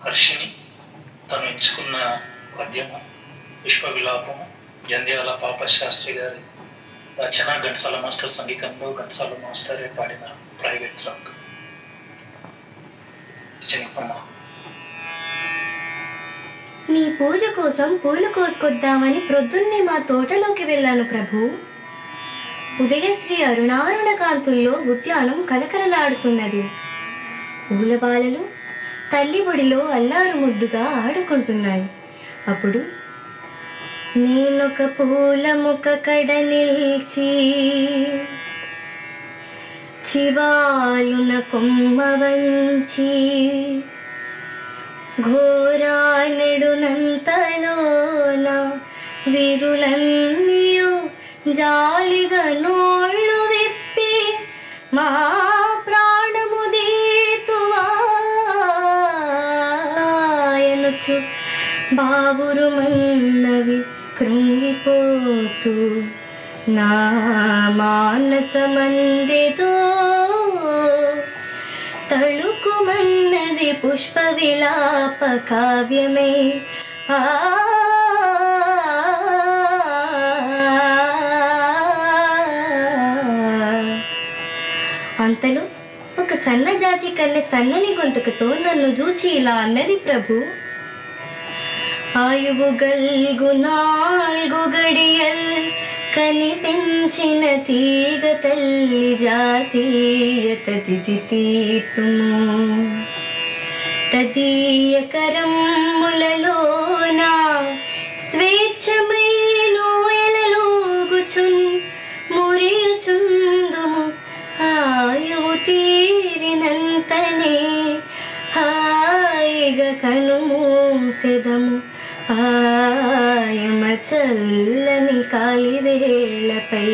హర్షిని తను ఎంచుకున్న పద్యము విశ్వ విలాపము జంధ్యాల పాపశాస్త్రి గారి రచన, ఘంటసాల మాస్టర్ సంగీతంలో ఘంటసాల మాస్టరే పాడిన ప్రైవేట్ సాంగ్. నీ పూజ కోసం పూలు కోసుకొద్దామని ప్రొద్దున్నే మా తోటలోకి వెళ్ళాను ప్రభు. ఉదయశ్రీ అరుణారుణ కాంతుల్లో ఉద్యానం కలకలలాడుతున్నది. పూల బాలలు తల్లి ఒడిలో అల్లారు ముద్దుగా ఆడుకుంటున్నాయి. అప్పుడు నేనొక పూల ముక్క కడ నిల్చి చివాలున కొమ్మ వంచి ఘోరానెడునంతలోన విరులన్నీయు జాలిగా నోళ్ళు విప్పి మా ప్రాణము దీతువాయనుచు బావురుమన్నవి కృంగిపోతూ నా మానసమందితో తళుకుమన్నది పుష్ప విలాప కావ్యమే. అంతలో ఒక సన్నజాజి కన్నె సన్నని గొంతుకుతో నన్ను చూచి ఇలా అన్నది ప్రభు. ఆయువు గల్గు 4 గడియల్ కనిపించిన తీగ తల్లి జాతీయత దిదితీతుము తదీయ కరమ్ములలోన స్వేచ్ఛమై నోయలలోగుచున్ మురియుచుందుము ఆయువు తీరినంతనే హాయిగా కనుమూసెదము ఆయమ చల్లని కాలివేళపై.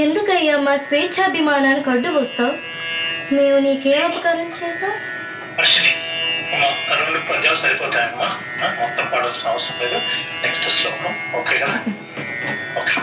ఎందుకయ్యా మా స్వేచ్ఛాభిమానానికి అడ్డు వస్తావు? మేము నీకే ఉపకారం చేసాం? హర్షిని, 2 పద్యాలు సరిపోతాయమ్మా, మొత్తం పాడాల్సిన అవసరం లేదు. నెక్స్ట్ శ్లోకం. ఓకే కదా? ఓకే.